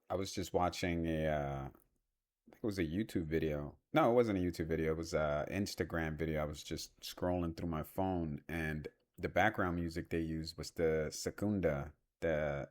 I was just watching I think it was a YouTube video. No, it wasn't a YouTube video. It was a Instagram video. I was just scrolling through my phone, and the background music they used was the Secunda, the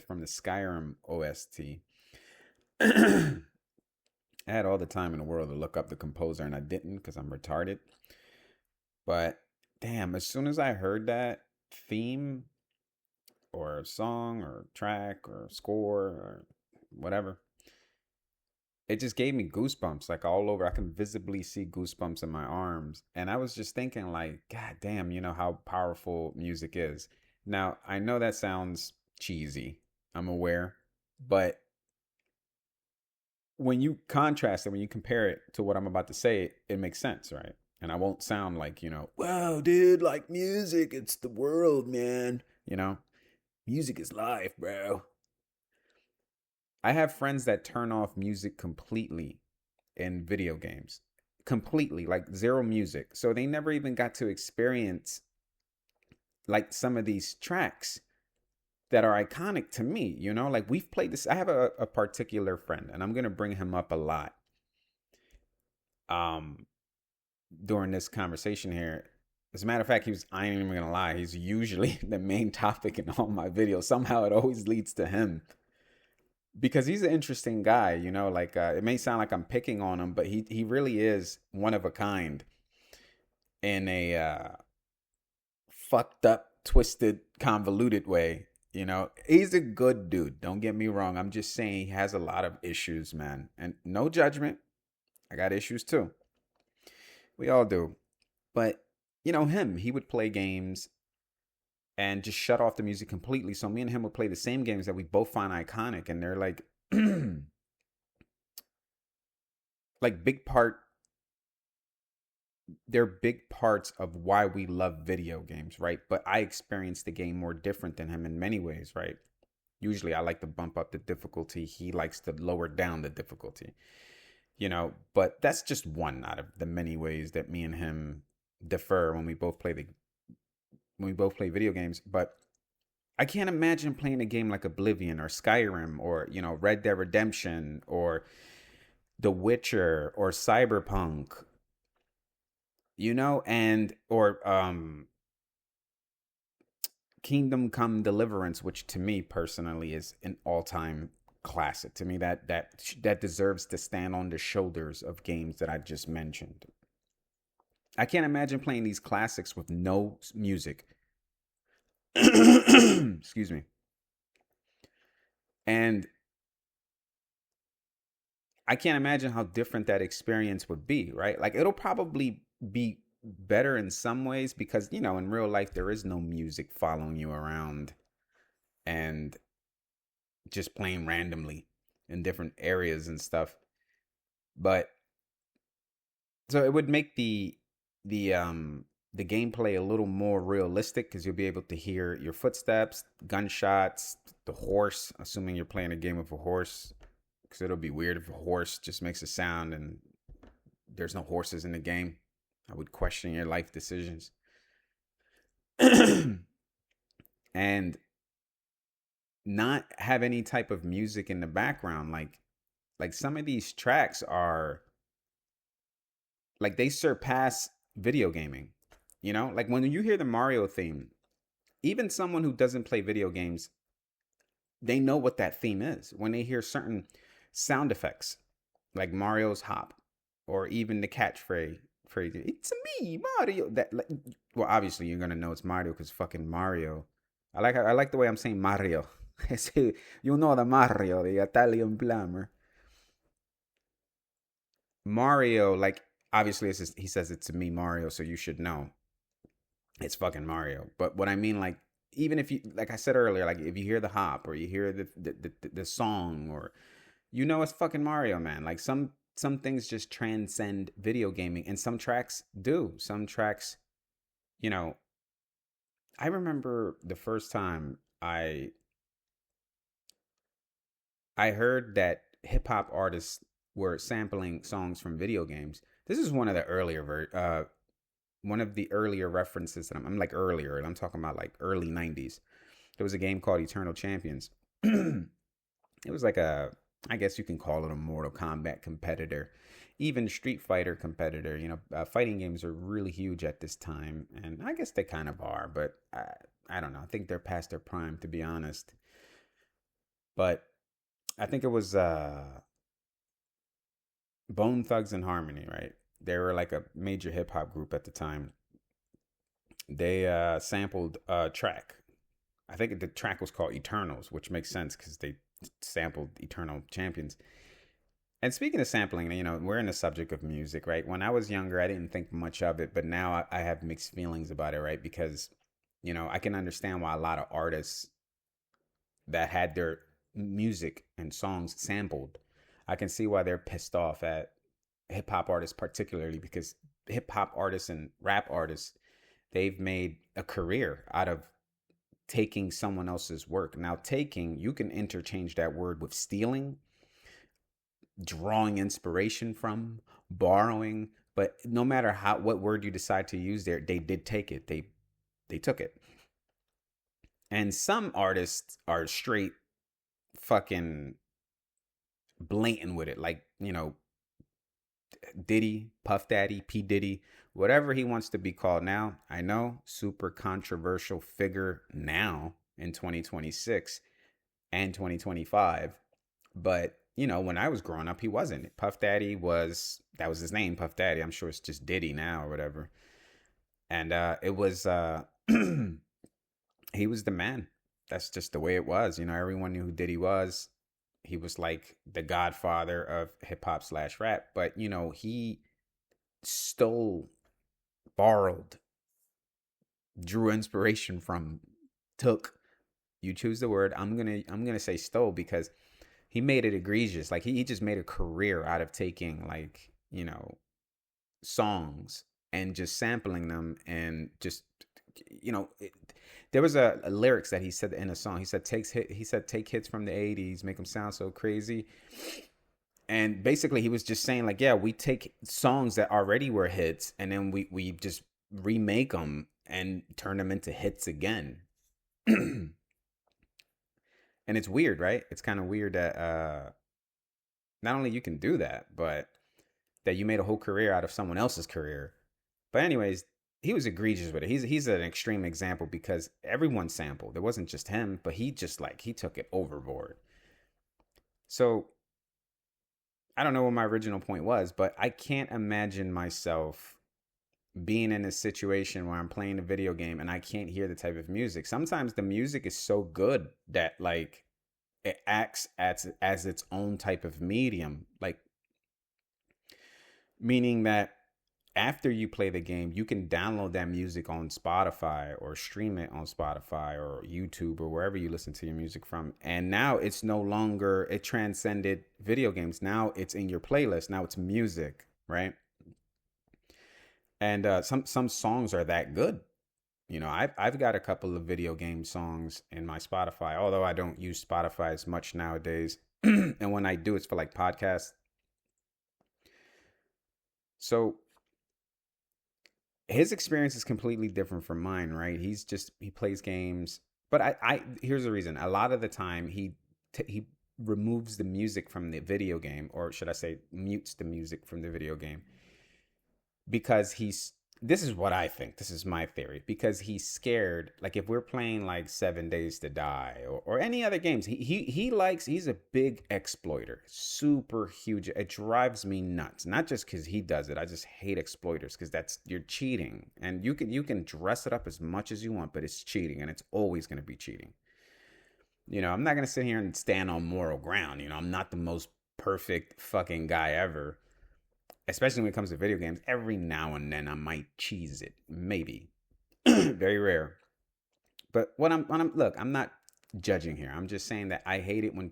from the Skyrim OST. I had all the time in the world to look up the composer, and I didn't because I'm retarded. But damn, as soon as I heard that theme or song or track or score or whatever, it just gave me goosebumps like all over. I can visibly see goosebumps in my arms. And I was just thinking, like, God damn, how powerful music is. Now, I know that sounds cheesy, I'm aware, but when you contrast it, when you compare it to what I'm about to say, it makes sense, right? And I won't sound like, wow, dude, like music, it's the world, man. Music is life, bro. I have friends that turn off music completely in video games, completely, like zero music. So they never even got to experience like some of these tracks that are iconic to me, like we've played this. I have a particular friend, and I'm going to bring him up a lot um during this conversation here. As a matter of fact, I ain't even gonna lie, he's usually the main topic in all my videos. Somehow it always leads to him because he's an interesting guy, like it may sound like I'm picking on him, but he really is one of a kind in a fucked up, twisted, convoluted way. He's a good dude. Don't get me wrong. I'm just saying he has a lot of issues, man. And no judgment. I got issues too. We all do. But he would play games and just shut off the music completely. So me and him would play the same games that we both find iconic, and they're like like they're big parts of why we love video games, right? But I experience the game more different than him in many ways, right? Usually I like to bump up the difficulty. He likes to lower down the difficulty, but that's just one out of the many ways that me and him differ when we both play video games. But I can't imagine playing a game like Oblivion or Skyrim or, Red Dead Redemption or The Witcher or Cyberpunk, and or Kingdom Come Deliverance, which to me personally is an all-time classic. To me, that deserves to stand on the shoulders of games that I just mentioned. I can't imagine playing these classics with no music. Excuse me. And I can't imagine how different that experience would be, right? Like it'll probably be better in some ways because, in real life there is no music following you around and just playing randomly in different areas and stuff. But so it would make the gameplay a little more realistic because you'll be able to hear your footsteps, gunshots, the horse, assuming you're playing a game with a horse, because it'll be weird if a horse just makes a sound and there's no horses in the game. I would question your life decisions. And not have any type of music in the background. Like some of these tracks are like they surpass video gaming. Like when you hear the Mario theme, even someone who doesn't play video games, they know what that theme is. When they hear certain sound effects, like Mario's hop, or even the catchphrase, "It's me, Mario." That, like, well, obviously you're gonna know it's Mario because fucking Mario. I like the way I'm saying Mario. You know the Mario, the Italian plumber. Mario, like obviously he says it to me, Mario, so you should know it's fucking Mario. But what I mean, like, even if you, like I said earlier, like if you hear the hop or you hear the song, or it's fucking Mario, man. Like some things just transcend video gaming, and some tracks do. Some tracks, you know, I remember the first time I heard that hip hop artists were sampling songs from video games. This is one of the earlier references that I'm like earlier, and I'm talking about like early '90s. There was a game called Eternal Champions, It was like I guess you can call it a Mortal Kombat competitor, even Street Fighter competitor. Fighting games are really huge at this time, and I guess they kind of are, but I don't know. I think they're past their prime, to be honest. But I think it was Bone Thugs and Harmony, right? They were like a major hip hop group at the time. They sampled a track. I think the track was called Eternals, which makes sense because they sampled Eternal Champions. And speaking of sampling, we're in the subject of music, right? When I was younger, I didn't think much of it, but now I have mixed feelings about it, right? Because, I can understand why a lot of artists that had their music and songs sampled, I can see why they're pissed off at hip hop artists, particularly because hip hop artists and rap artists, they've made a career out of taking someone else's work. Now, taking, you can interchange that word with stealing, drawing inspiration from, borrowing, but no matter what word you decide to use there, they did take it. They took it. And some artists are straight fucking blatant with it. Like, Diddy, Puff Daddy, P. Diddy, whatever he wants to be called now. I know, super controversial figure now in 2026 and 2025. But, when I was growing up, he wasn't. Puff Daddy that was his name, Puff Daddy. I'm sure it's just Diddy now or whatever. And it was, he was the man. That's just the way it was. Everyone knew who Diddy was. He was like the godfather of hip hop slash rap. But, he stole, borrowed, drew inspiration from, took. You choose the word. I'm gonna say stole because he made it egregious. Like he just made a career out of taking like, songs and just sampling them and just there was a lyrics that he said in a song. He said take hits from the 80s, make them sound so crazy. And basically he was just saying like, yeah, we take songs that already were hits and then we just remake them and turn them into hits again. And it's weird, right? It's kind of weird that not only you can do that, but that you made a whole career out of someone else's career. But anyways, he was egregious with it. He's an extreme example because everyone sampled. It wasn't just him, but he just like he took it overboard. So I don't know what my original point was, but I can't imagine myself being in a situation where I'm playing a video game and I can't hear the type of music. Sometimes the music is so good that like it acts as its own type of medium, like meaning that after you play the game, you can download that music on Spotify or stream it on Spotify or YouTube or wherever you listen to your music from. And now it's no longer, it transcended video games. Now it's in your playlist. Now it's music, right? And some songs are that good. I've got a couple of video game songs in my Spotify, although I don't use Spotify as much nowadays. And when I do, it's for like podcasts. So his experience is completely different from mine, right? He plays games, but I here's the reason. A lot of the time he removes the music from the video game, or should I say, mutes the music from the video game because this is what I think. This is my theory. Because he's scared. Like if we're playing like 7 Days to Die or any other games, he's a big exploiter, super huge. It drives me nuts. Not just because he does it. I just hate exploiters because you're cheating, and you can dress it up as much as you want, but it's cheating, and it's always going to be cheating. I'm not going to sit here and stand on moral ground. I'm not the most perfect fucking guy ever, especially when it comes to video games. Every now and then I might cheese it, maybe. Very rare. But look, I'm not judging here. I'm just saying that I hate it when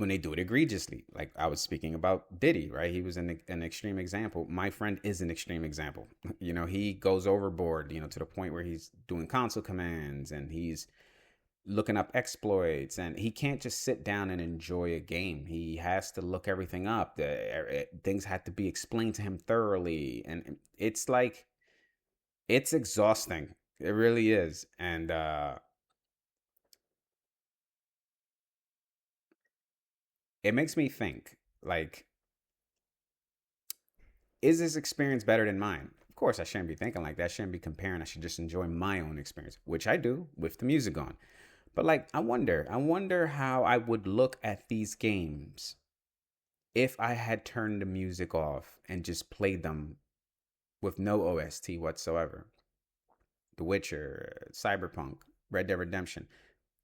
they do it egregiously. Like I was speaking about Diddy, right? He was an extreme example. My friend is an extreme example. He goes overboard, to the point where he's doing console commands and he's looking up exploits, and he can't just sit down and enjoy a game. He has to look everything up. Things have to be explained to him thoroughly, and it's like it's exhausting. It really is. And it makes me think, like, is this experience better than mine? Of course, I shouldn't be thinking like that. I shouldn't be comparing. I should just enjoy my own experience, which I do with the music on. But like, I wonder how I would look at these games if I had turned the music off and just played them with no OST whatsoever. The Witcher, Cyberpunk, Red Dead Redemption,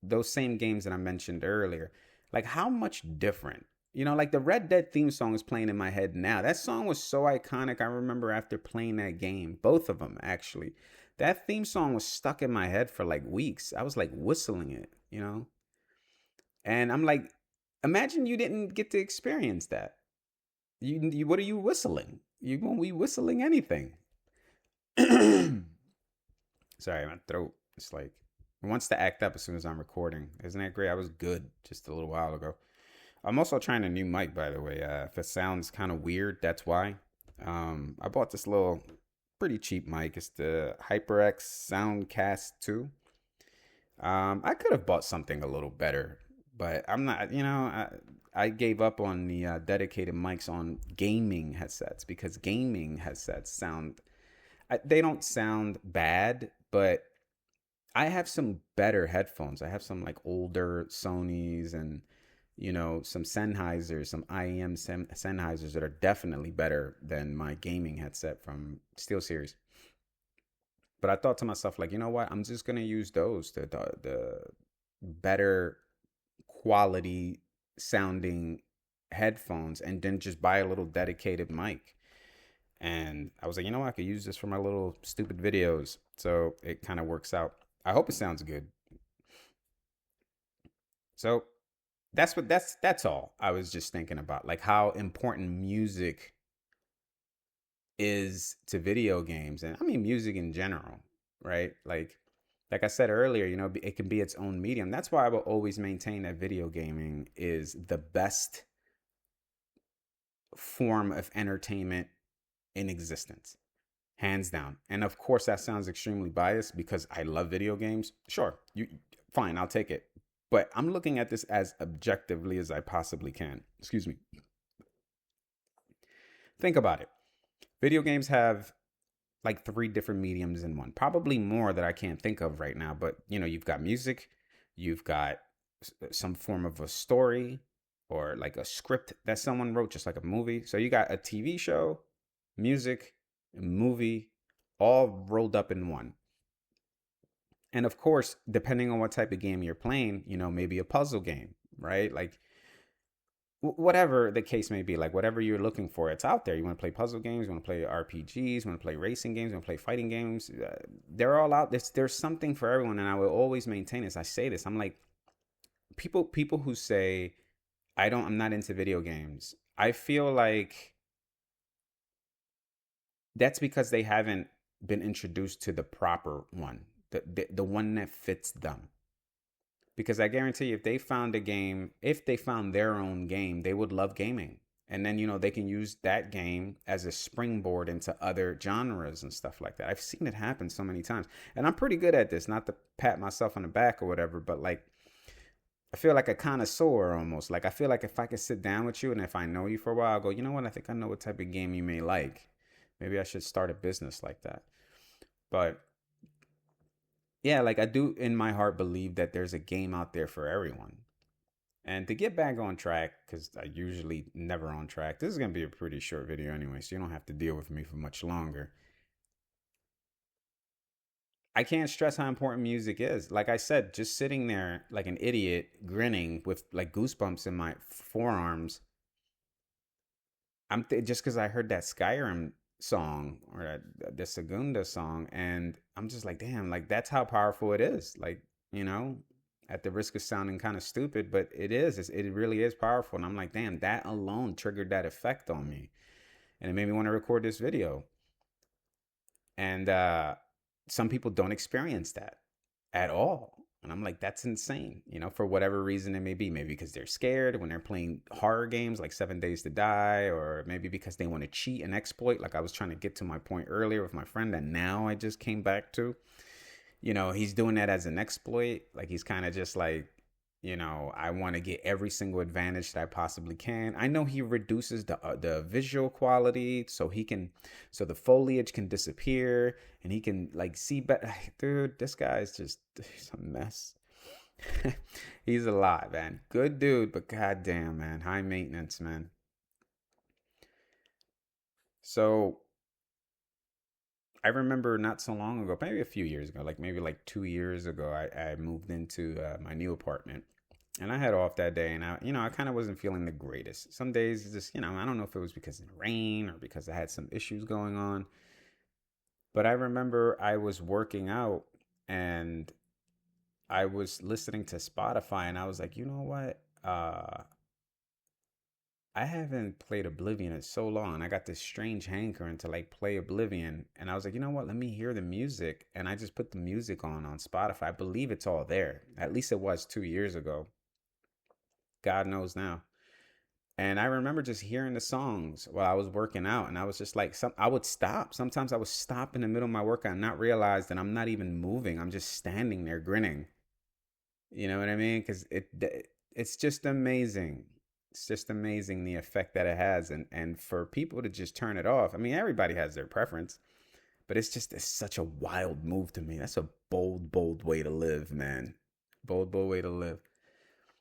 those same games that I mentioned earlier. Like, how much different? Like the Red Dead theme song is playing in my head now. That song was so iconic. I remember after playing that game, both of them actually. That theme song was stuck in my head for like weeks. I was like whistling it. And I'm like, imagine you didn't get to experience that. You what are you whistling? You won't be whistling anything. Sorry, my throat. It's like it wants to act up as soon as I'm recording. Isn't that great? I was good just a little while ago. I'm also trying a new mic, by the way. If it sounds kind of weird, that's why. I bought this little pretty cheap mic. It's the HyperX Soundcast 2. I could have bought something a little better, but I'm not. I gave up on the dedicated mics on gaming headsets because gaming headsets they don't sound bad, but I have some better headphones. I have some like older Sonys and some Sennheisers, some IEM Sennheisers that are definitely better than my gaming headset from SteelSeries. But I thought to myself, like, you know what? I'm just gonna use those, the better quality sounding headphones, and then just buy a little dedicated mic. And I was like, you know what? I could use this for my little stupid videos. So it kind of works out. I hope it sounds good. So that's all I was just thinking about, like how important music is to video games, and I mean music in general, right? Like I said earlier, it can be its own medium. That's why I will always maintain that video gaming is the best form of entertainment in existence, hands down. And of course, that sounds extremely biased because I love video games. Sure, you fine, I'll take it. But I'm looking at this as objectively as I possibly can. Excuse me. Think about it. Video games have like three different mediums in one, probably more that I can't think of right now. But you've got music, you've got some form of a story or like a script that someone wrote, just like a movie. So you got a TV show, music, movie, all rolled up in one. And of course, depending on what type of game you're playing, maybe a puzzle game, right? Like whatever the case may be, like whatever you're looking for, it's out there. You want to play puzzle games, you want to play RPGs, you want to play racing games, you want to play fighting games. They're all out. There's something for everyone, and I will always maintain this. I say this. I'm like people who say I'm not into video games. I feel like that's because they haven't been introduced to the proper one, the one that fits them. Because I guarantee you, if they found their own game, they would love gaming. And then, they can use that game as a springboard into other genres and stuff like that. I've seen it happen so many times. And I'm pretty good at this, not to pat myself on the back or whatever, but like, I feel like a connoisseur almost. Like, I feel like if I could sit down with you and if I know you for a while, I'll go, you know what? I think I know what type of game you may like. Maybe I should start a business like that. But yeah, like I do in my heart believe that there's a game out there for everyone. And to get back on track, because I usually never on track, this is going to be a pretty short video anyway, so you don't have to deal with me for much longer. I can't stress how important music is. Like I said, just sitting there like an idiot, grinning with like goosebumps in my forearms. Just because I heard that Skyrim song or the Segunda song, and I'm just like, damn, like that's how powerful it is. Like, at the risk of sounding kind of stupid, but it really is powerful. And I'm like, damn, that alone triggered that effect on me, and it made me want to record this video. And some people don't experience that at all. And I'm like, that's insane, for whatever reason it may be. Maybe because they're scared when they're playing horror games like 7 Days to Die, or maybe because they want to cheat and exploit. Like I was trying to get to my point earlier with my friend that now I just came back to. He's doing that as an exploit. Like he's kind of just like I want to get every single advantage that I possibly can. I know he reduces the visual quality so the foliage can disappear and he can like see better. Dude, this guy's just he's a mess. He's a lot, man. Good dude, but goddamn, man, high maintenance, man. So I remember not so long ago, maybe a few years ago, like maybe like 2 years ago, I moved into my new apartment. And I had off that day, and I kind of wasn't feeling the greatest. Some days, just, I don't know if it was because of the rain or because I had some issues going on. But I remember I was working out and I was listening to Spotify, and I was like, you know what? I haven't played Oblivion in so long. I got this strange hankering to like play Oblivion. And I was like, you know what? Let me hear the music. And I just put the music on Spotify. I believe it's all there. At least it was 2 years ago. God knows now. And I remember just hearing the songs while I was working out, and I was just like, I would stop. Sometimes I would stop in the middle of my workout and not realize that I'm not even moving. I'm just standing there grinning. You know what I mean? Because it's just amazing. It's just amazing the effect that it has, and for people to just turn it off. I mean, everybody has their preference, but it's such a wild move to me. That's a bold, bold way to live, man. Bold, bold way to live.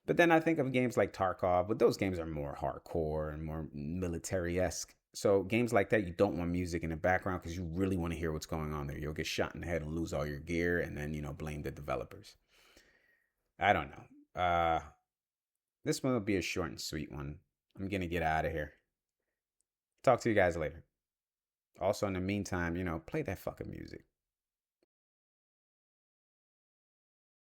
But then I think of games like Tarkov, but those games are more hardcore and more military esque. So games like that, you don't want music in the background because you really want to hear what's going on there. You'll get shot in the head and lose all your gear, and then blame the developers. I don't know. This one will be a short and sweet one. I'm gonna get out of here. Talk to you guys later. Also, in the meantime, play that fucking music.